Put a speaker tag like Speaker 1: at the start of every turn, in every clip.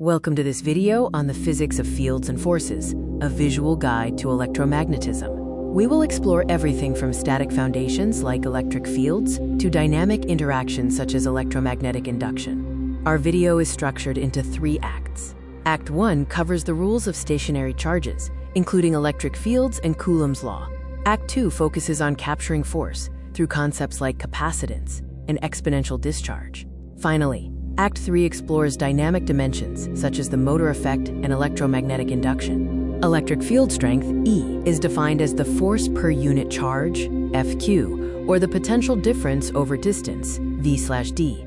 Speaker 1: Welcome to this video on the physics of fields and forces, a visual guide to electromagnetism. We will explore everything from static foundations like electric fields to dynamic interactions such as electromagnetic induction. Our video is structured into 3 acts. Act 1 covers the rules of stationary charges, including electric fields and Coulomb's law. Act 2 focuses on capturing force through concepts like capacitance and exponential discharge. Finally, Act 3 explores dynamic dimensions, such as the motor effect and electromagnetic induction. Electric field strength, E, is defined as the force per unit charge, FQ, or the potential difference over distance, V/d.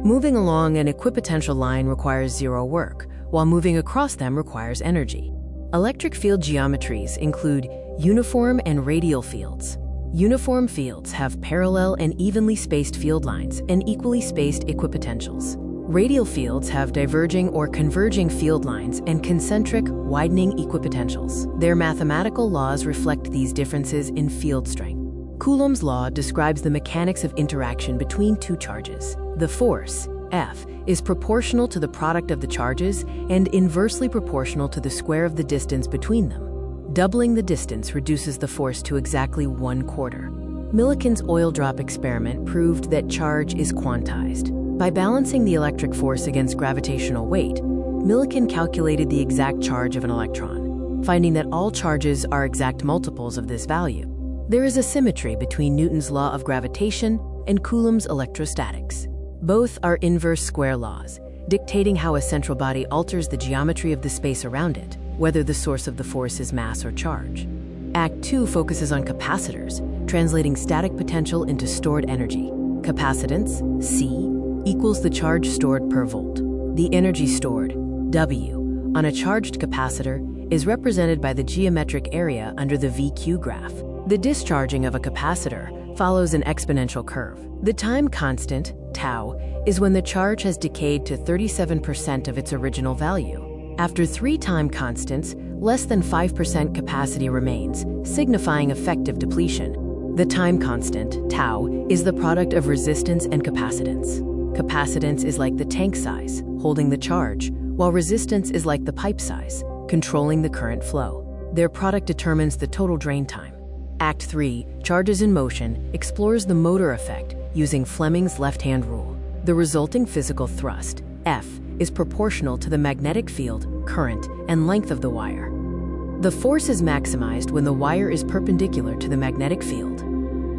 Speaker 1: Moving along an equipotential line requires zero work, while moving across them requires energy. Electric field geometries include uniform and radial fields. Uniform fields have parallel and evenly spaced field lines and equally spaced equipotentials. Radial fields have diverging or converging field lines and concentric, widening equipotentials. Their mathematical laws reflect these differences in field strength. Coulomb's law describes the mechanics of interaction between two charges. The force, F, is proportional to the product of the charges and inversely proportional to the square of the distance between them. Doubling the distance reduces the force to exactly 1/4. Millikan's oil drop experiment proved that charge is quantized. By balancing the electric force against gravitational weight, Millikan calculated the exact charge of an electron, finding that all charges are exact multiples of this value. There is a symmetry between Newton's law of gravitation and Coulomb's electrostatics. Both are inverse square laws, dictating how a central body alters the geometry of the space around it, whether the source of the force is mass or charge. Act 2 focuses on capacitors, translating static potential into stored energy. Capacitance, C, equals the charge stored per volt. The energy stored, W, on a charged capacitor is represented by the geometric area under the VQ graph. The discharging of a capacitor follows an exponential curve. The time constant, tau, is when the charge has decayed to 37% of its original value. After 3 time constants, less than 5% capacity remains, signifying effective depletion. The time constant, tau, is the product of resistance and capacitance. Capacitance is like the tank size, holding the charge, while resistance is like the pipe size, controlling the current flow. Their product determines the total drain time. Act 3, Charges in Motion, explores the motor effect using Fleming's left-hand rule. The resulting physical thrust, F, is proportional to the magnetic field, current, and length of the wire. The force is maximized when the wire is perpendicular to the magnetic field.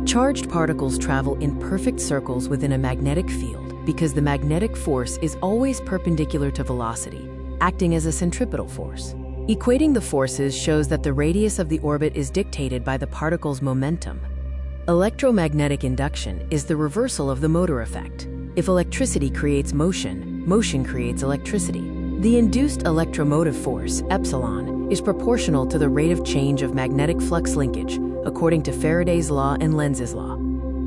Speaker 1: Charged particles travel in perfect circles within a magnetic field because the magnetic force is always perpendicular to velocity, acting as a centripetal force. Equating the forces shows that the radius of the orbit is dictated by the particle's momentum. Electromagnetic induction is the reversal of the motor effect. If electricity creates motion, motion creates electricity. The induced electromotive force, epsilon, is proportional to the rate of change of magnetic flux linkage, according to Faraday's law and Lenz's law.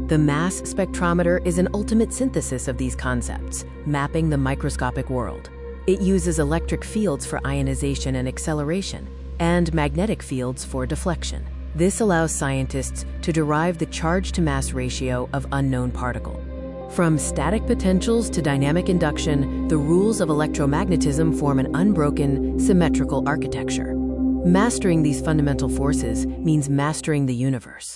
Speaker 1: The mass spectrometer is an ultimate synthesis of these concepts, mapping the microscopic world. It uses electric fields for ionization and acceleration, and magnetic fields for deflection. This allows scientists to derive the charge-to-mass ratio of unknown particles. From static potentials to dynamic induction, the rules of electromagnetism form an unbroken, symmetrical architecture. Mastering these fundamental forces means mastering the universe.